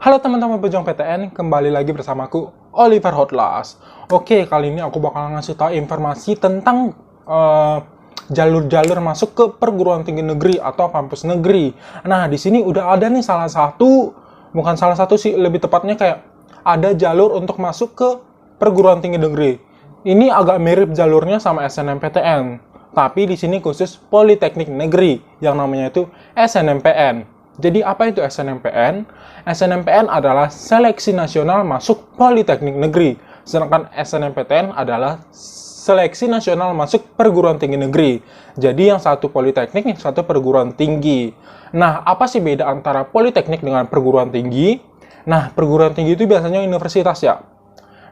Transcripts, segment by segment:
Halo teman-teman pejuang PTN, kembali lagi bersamaku Oliver Hotlas. Oke, kali ini aku bakal ngasih tahu informasi tentang jalur-jalur masuk ke perguruan tinggi negeri atau kampus negeri. Nah, di sini udah ada nih bukan salah satu sih, lebih tepatnya kayak ada jalur untuk masuk ke perguruan tinggi negeri. Ini agak mirip jalurnya sama SNMPTN, tapi di sini khusus Politeknik Negeri yang namanya itu SNMPN. Jadi apa itu SNMPN? SNMPN adalah Seleksi Nasional Masuk Politeknik Negeri, sedangkan SNMPTN adalah Seleksi Nasional Masuk Perguruan Tinggi Negeri. Jadi yang satu politeknik, yang satu perguruan tinggi. Nah, apa sih beda antara politeknik dengan perguruan tinggi? Nah, perguruan tinggi itu biasanya universitas ya.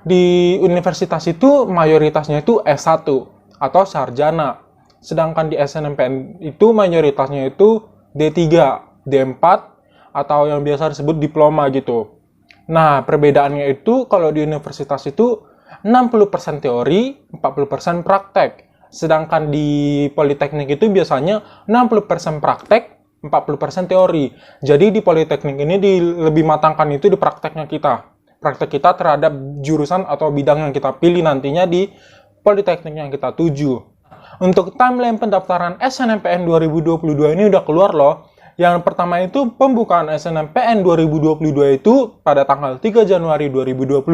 Di universitas itu mayoritasnya itu S1 atau sarjana. Sedangkan di SNMPN itu mayoritasnya itu D3. D4 atau yang biasa disebut diploma gitu. Nah, perbedaannya itu kalau di universitas itu 60% teori, 40% praktek. Sedangkan di politeknik itu biasanya 60% praktek, 40% teori. Jadi di politeknik ini lebih matangkan itu di prakteknya kita. Praktek kita terhadap jurusan atau bidang yang kita pilih nantinya di politeknik yang kita tuju. Untuk timeline pendaftaran SNMPN 2022 ini udah keluar loh. Yang pertama itu pembukaan SNMPN 2022 itu pada tanggal 3 Januari 2022.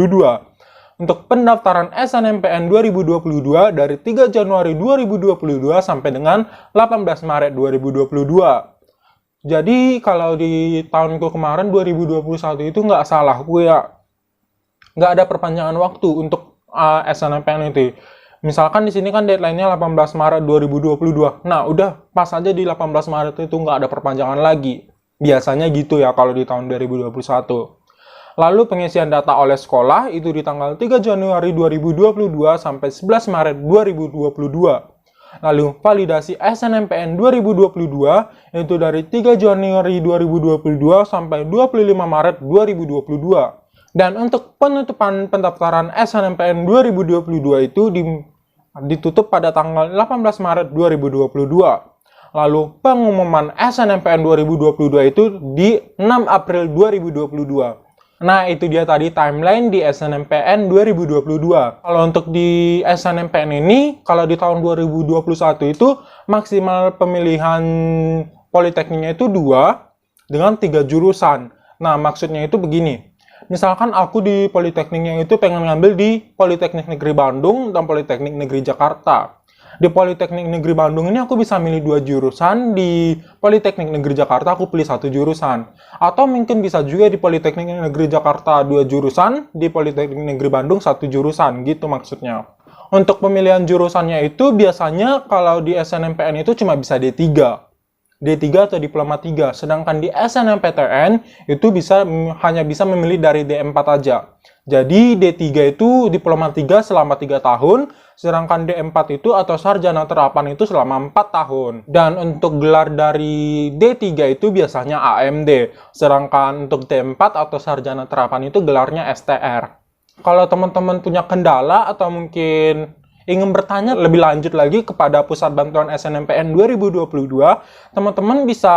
Untuk pendaftaran SNMPN 2022 dari 3 Januari 2022 sampai dengan 18 Maret 2022. Jadi kalau di tahunku kemarin 2021 itu nggak salah, nggak ada perpanjangan waktu untuk SNMPN itu. Misalkan di sini kan deadline-nya 18 Maret 2022. Nah, udah pas aja di 18 Maret itu nggak ada perpanjangan lagi. Biasanya gitu ya kalau di tahun 2021. Lalu pengisian data oleh sekolah itu di tanggal 3 Januari 2022 sampai 11 Maret 2022. Lalu validasi SNMPN 2022 itu dari 3 Januari 2022 sampai 25 Maret 2022. Dan untuk penutupan pendaftaran SNMPN 2022 itu ditutup pada tanggal 18 Maret 2022. Lalu pengumuman SNMPN 2022 itu di 6 April 2022. Nah, itu dia tadi timeline di SNMPN 2022. Kalau untuk di SNMPN ini, kalau di tahun 2021 itu maksimal pemilihan politekniknya itu 2 dengan 3 jurusan. Nah, maksudnya itu begini. Misalkan aku di politekniknya itu pengen ngambil di Politeknik Negeri Bandung dan Politeknik Negeri Jakarta. Di Politeknik Negeri Bandung ini aku bisa milih 2 jurusan, di Politeknik Negeri Jakarta aku pilih 1 jurusan. Atau mungkin bisa juga di Politeknik Negeri Jakarta 2 jurusan, di Politeknik Negeri Bandung 1 jurusan, gitu maksudnya. Untuk pemilihan jurusannya itu biasanya kalau di SNMPN itu cuma bisa D3 atau diploma 3, sedangkan di SNMPTN itu hanya bisa memilih dari D4 aja. Jadi D3 itu diploma 3 selama 3 tahun, sedangkan D4 itu atau sarjana terapan itu selama 4 tahun. Dan untuk gelar dari D3 itu biasanya AMD, sedangkan untuk D4 atau sarjana terapan itu gelarnya STR. Kalau teman-teman punya kendala atau mungkin ingin bertanya lebih lanjut lagi kepada Pusat Bantuan SNMPN 2022, teman-teman bisa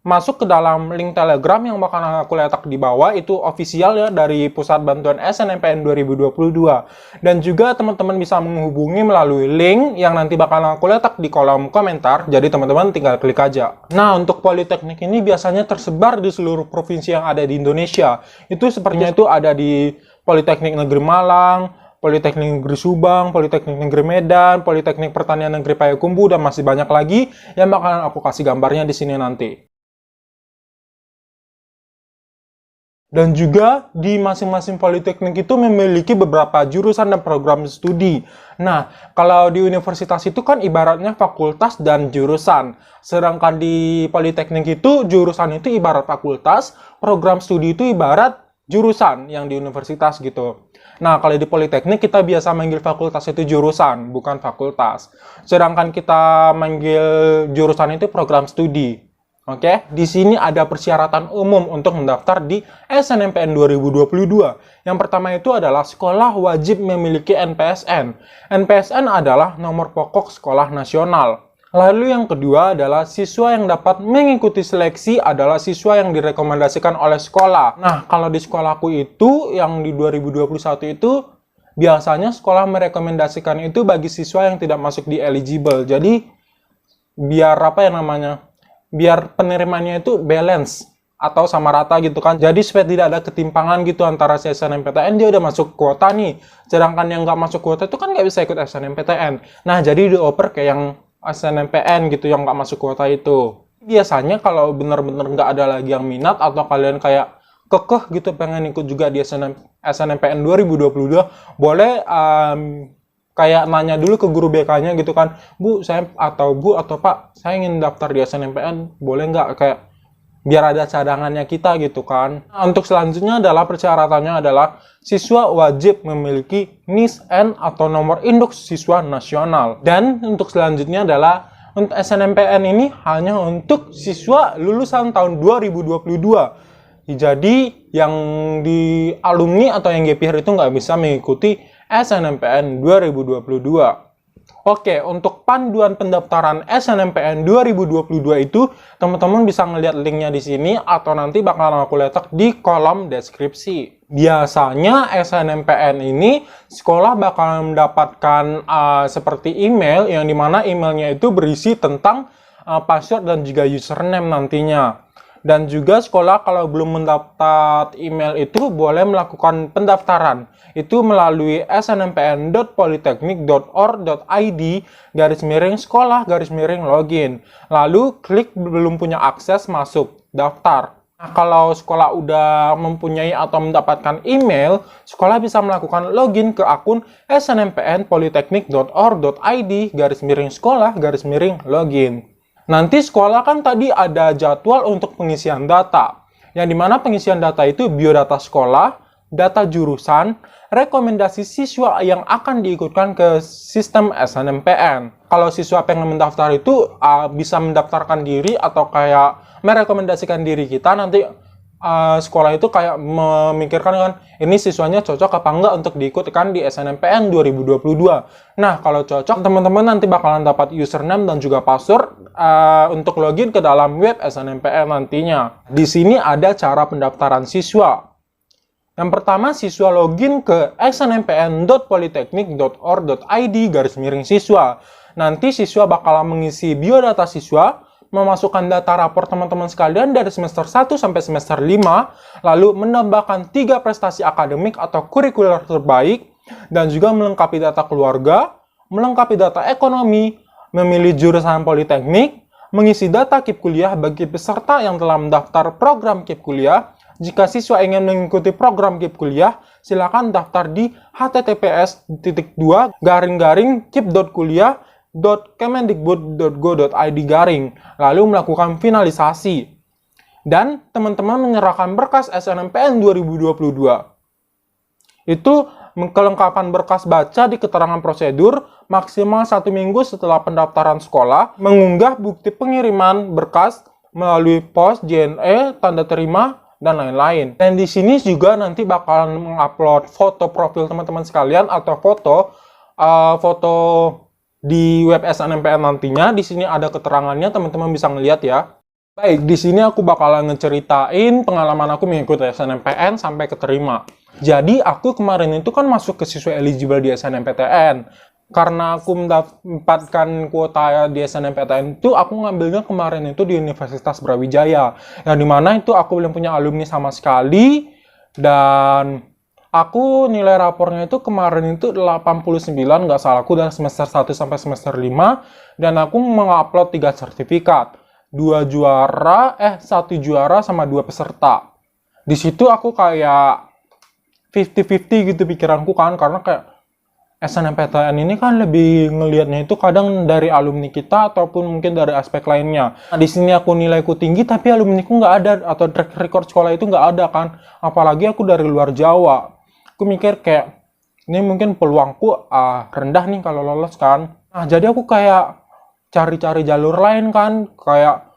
masuk ke dalam link Telegram yang bakal aku letak di bawah, itu official ya dari Pusat Bantuan SNMPN 2022. Dan juga teman-teman bisa menghubungi melalui link yang nanti bakal aku letak di kolom komentar, jadi teman-teman tinggal klik aja. Nah, untuk politeknik ini biasanya tersebar di seluruh provinsi yang ada di Indonesia. Itu sepertinya itu ada di Politeknik Negeri Malang, Politeknik Negeri Subang, Politeknik Negeri Medan, Politeknik Pertanian Negeri Payakumbuh, dan masih banyak lagi yang bakalan aku kasih gambarnya di sini nanti. Dan juga di masing-masing politeknik itu memiliki beberapa jurusan dan program studi. Nah, kalau di universitas itu kan ibaratnya fakultas dan jurusan. Sedangkan di politeknik itu jurusan itu ibarat fakultas, program studi itu ibarat jurusan yang di universitas gitu. Nah, kalau di politeknik kita biasa manggil fakultas itu jurusan, bukan fakultas. Sedangkan kita manggil jurusan itu program studi. Oke, di sini ada persyaratan umum untuk mendaftar di SNMPN 2022. Yang pertama itu adalah sekolah wajib memiliki NPSN. NPSN adalah nomor pokok sekolah nasional. Lalu yang kedua adalah siswa yang dapat mengikuti seleksi adalah siswa yang direkomendasikan oleh sekolah. Nah, kalau di sekolahku itu, yang di 2021 itu, biasanya sekolah merekomendasikan itu bagi siswa yang tidak masuk di eligible. Jadi, biar apa ya namanya, biar penerimaannya itu balance atau sama rata gitu kan. Jadi supaya tidak ada ketimpangan gitu antara si SNMPTN dia udah masuk kuota nih, sedangkan yang nggak masuk kuota itu kan nggak bisa ikut SNMPTN. Nah, jadi dioper kayak yang SNMPN gitu yang nggak masuk kuota itu. Biasanya kalau bener-bener nggak ada lagi yang minat atau kalian kayak kekeh gitu pengen ikut juga di SNMPN 2022, boleh kayak nanya dulu ke guru BK-nya gitu kan, Bu atau Pak, saya ingin daftar di SNMPN, boleh nggak, kayak biar ada cadangannya kita gitu kan. Nah, untuk selanjutnya adalah persyaratannya adalah siswa wajib memiliki NISN atau nomor induk siswa nasional. Dan untuk selanjutnya adalah untuk SNMPN ini hanya untuk siswa lulusan tahun 2022. Jadi yang di alumni atau yang gap year itu nggak bisa mengikuti SNMPN 2022. Oke, untuk panduan pendaftaran SNMPN 2022 itu, teman-teman bisa ngeliat linknya di sini atau nanti bakalan aku letak di kolom deskripsi. Biasanya SNMPN ini sekolah bakal mendapatkan seperti email, yang dimana emailnya itu berisi tentang password dan juga username nantinya. Dan juga sekolah kalau belum mendapat email itu boleh melakukan pendaftaran. Itu melalui snmpn.politeknik.or.id/sekolah/login. Lalu klik belum punya akses masuk, daftar. Nah, kalau sekolah udah mempunyai atau mendapatkan email, sekolah bisa melakukan login ke akun snmpn.politeknik.or.id/sekolah/login. Nanti sekolah kan tadi ada jadwal untuk pengisian data, yang dimana pengisian data itu biodata sekolah, data jurusan, rekomendasi siswa yang akan diikutkan ke sistem SNMPN. Kalau siswa pengen mendaftar itu bisa mendaftarkan diri atau kayak merekomendasikan diri kita, nanti sekolah itu kayak memikirkan kan ini siswanya cocok apa enggak untuk diikutkan di SNMPN 2022. Nah, kalau cocok, teman-teman nanti bakalan dapat username dan juga password untuk login ke dalam web SNMPN nantinya. Di sini ada cara pendaftaran siswa. Yang pertama, siswa login ke snmpn.politeknik.or.id/siswa. Nanti siswa bakalan mengisi biodata siswa, memasukkan data rapor teman-teman sekalian dari semester 1 sampai semester 5, lalu menambahkan 3 prestasi akademik atau kurikuler terbaik, dan juga melengkapi data keluarga, melengkapi data ekonomi, memilih jurusan politeknik, mengisi data KIP kuliah bagi peserta yang telah mendaftar program KIP kuliah. Jika siswa ingin mengikuti program KIP kuliah, silakan daftar di https://kip.kuliah.kemendikbud.go.id/ lalu melakukan finalisasi. Dan teman-teman menyerahkan berkas SNMPN 2022. Itu kelengkapan berkas baca di keterangan prosedur maksimal 1 minggu setelah pendaftaran sekolah, mengunggah bukti pengiriman berkas melalui pos, JNE, tanda terima, dan lain-lain. Dan di sini juga nanti bakalan mengupload foto profil teman-teman sekalian atau foto di web SNMPN nantinya. Di sini ada keterangannya, teman-teman bisa ngeliat ya. Baik, di sini aku bakalan ngeceritain pengalaman aku mengikuti SNMPN sampai keterima. Jadi aku kemarin itu kan masuk ke siswa eligible di SNMPTN. Karena aku mendapatkan kuota di SNMPTN itu, aku ngambilnya kemarin itu di Universitas Brawijaya. Yang dimana itu aku belum punya alumni sama sekali. Dan aku nilai rapornya itu kemarin itu 89, nggak salah. Aku dari semester 1 sampai semester 5. Dan aku mengupload 3 sertifikat. 1 juara sama 2 peserta. Di situ aku kayak 50-50 gitu pikiranku kan, karena kayak SNMPTN ini kan lebih ngelihatnya itu kadang dari alumni kita ataupun mungkin dari aspek lainnya. Nah, di sini aku nilaiku tinggi tapi alumniku nggak ada, atau track record sekolah itu nggak ada kan. Apalagi aku dari luar Jawa. Aku mikir kayak ini mungkin peluangku rendah nih kalau lolos kan. Nah, jadi aku kayak cari-cari jalur lain kan, kayak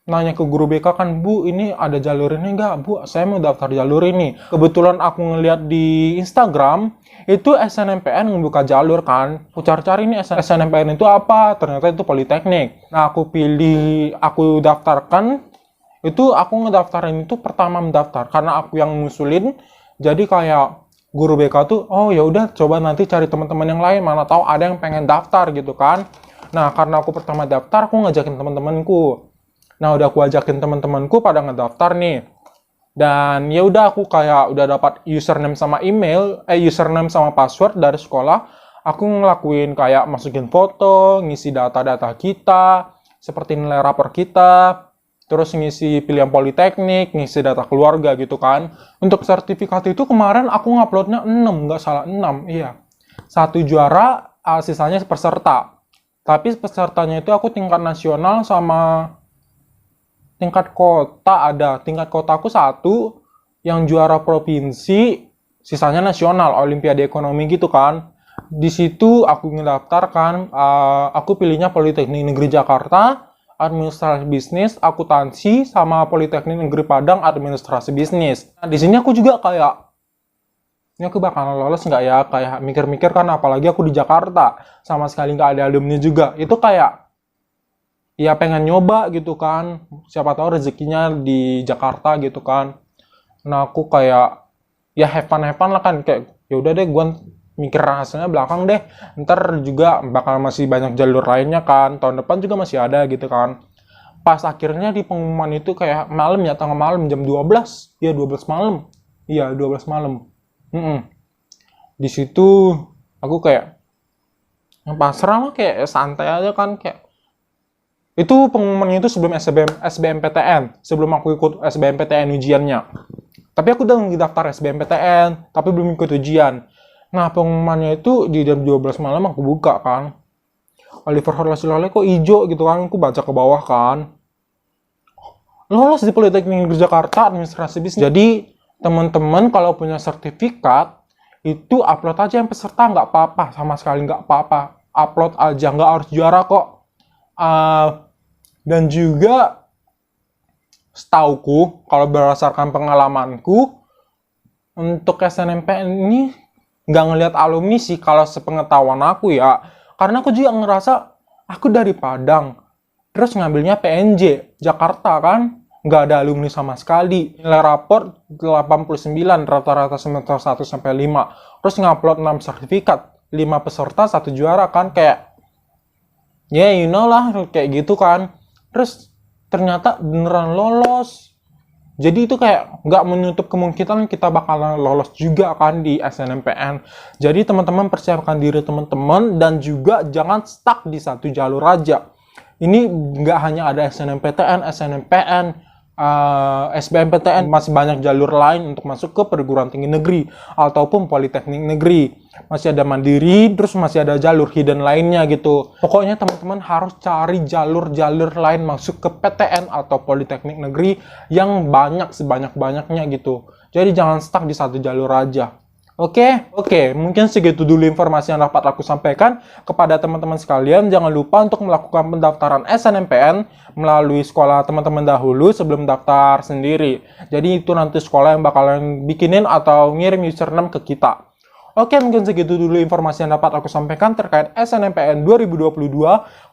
nanya ke guru BK kan, Bu, ini ada jalur ini nggak? Bu, saya mau daftar jalur ini. Kebetulan aku ngeliat di Instagram, itu SNMPN membuka jalur kan. Aku cari-cari ini SNMPN itu apa? Ternyata itu Politeknik. Nah, aku daftarkan, itu aku ngedaftarin itu pertama mendaftar. Karena aku yang ngusulin, jadi kayak guru BK tuh, oh ya udah coba nanti cari teman-teman yang lain, mana tahu ada yang pengen daftar gitu kan. Nah, karena aku pertama daftar, aku ngajakin teman-temanku. Nah, udah aku ajakin teman-temanku pada ngedaftar nih. Dan ya udah aku kayak udah dapat username sama username sama password dari sekolah. Aku ngelakuin kayak masukin foto, ngisi data-data kita, seperti nilai rapor kita, terus ngisi pilihan politeknik, ngisi data keluarga gitu kan. Untuk sertifikat itu kemarin aku nguploadnya 6, nggak salah 6, iya. 1 juara, sisanya peserta. Tapi pesertanya itu aku tingkat nasional sama tingkat kota ada. Tingkat kota aku 1, yang juara provinsi, sisanya nasional, olimpiade ekonomi gitu kan. Di situ aku ngedaftarkan, aku pilihnya Politeknik Negeri Jakarta, administrasi bisnis, akuntansi, sama Politeknik Negeri Padang, administrasi bisnis. Nah, di sini aku juga kayak, ini aku bakalan lolos nggak ya? Kayak mikir-mikir kan, apalagi aku di Jakarta, sama sekali nggak ada alumni juga. Itu kayak, ya pengen nyoba gitu kan, siapa tahu rezekinya di Jakarta gitu kan. Nah, aku kayak ya have fun lah kan, kayak ya udah deh, gue mikir hasilnya belakang deh, ntar juga bakal masih banyak jalur lainnya kan, tahun depan juga masih ada gitu kan. Pas akhirnya di pengumuman itu kayak malam ya, tengah malam jam 12, ya 12 malam, iya 12 malam. Di situ aku kayak pasrah lah, kayak santai aja kan, kayak itu pengumumannya itu sebelum SBMPTN, sebelum aku ikut SBMPTN ujiannya. Tapi aku udah daftar SBMPTN, tapi belum ikut ujian. Nah, pengumumannya itu di jam 12 malam aku buka kan. Oliver Horlasilale kok hijau gitu kan, aku baca ke bawah kan. Lolos di Politeknik Negeri Jakarta, administrasi bisnis. Jadi, teman-teman kalau punya sertifikat, itu upload aja yang peserta, nggak apa-apa, sama sekali nggak apa-apa. Upload aja, nggak harus juara kok. Dan juga setauku, kalau berdasarkan pengalamanku, untuk SNMPN ini nggak ngelihat alumni sih kalau sepengetahuan aku ya. Karena aku juga ngerasa, aku dari Padang, terus ngambilnya PNJ, Jakarta kan, nggak ada alumni sama sekali. Nilai rapor 89, rata-rata semester 1 sampai 5. Terus ngupload 6 sertifikat, 5 peserta, 1 juara kan, kayak ya you know lah, kayak gitu kan. Terus ternyata beneran lolos. Jadi itu kayak nggak menutup kemungkinan kita bakalan lolos juga kan di SNMPN. Jadi teman-teman persiapkan diri teman-teman, dan juga jangan stuck di satu jalur aja. Ini nggak hanya ada SNMPTN, SNMPN, SBMPTN, masih banyak jalur lain untuk masuk ke perguruan tinggi negeri ataupun politeknik negeri. Masih ada mandiri, terus masih ada jalur hidden lainnya gitu. Pokoknya teman-teman harus cari jalur-jalur lain masuk ke PTN atau politeknik negeri yang banyak, sebanyak-banyaknya gitu. Jadi jangan stuck di satu jalur aja. Oke, mungkin segitu dulu informasi yang dapat aku sampaikan kepada teman-teman sekalian. Jangan lupa untuk melakukan pendaftaran SNMPN melalui sekolah teman-teman dahulu sebelum daftar sendiri. Jadi itu nanti sekolah yang bakalan bikinin atau ngirim username ke kita. Oke, mungkin segitu dulu informasi yang dapat aku sampaikan terkait SNMPN 2022.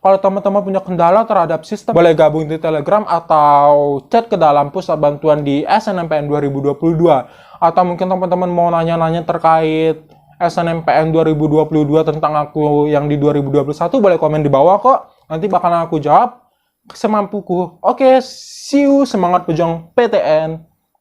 Kalau teman-teman punya kendala terhadap sistem, boleh gabung di Telegram atau chat ke dalam pusat bantuan di SNMPN 2022. Atau mungkin teman-teman mau nanya-nanya terkait SNMPN 2022 tentang aku yang di 2021, boleh komen di bawah kok. Nanti bakalan aku jawab semampuku. Oke, see you, semangat pejuang PTN.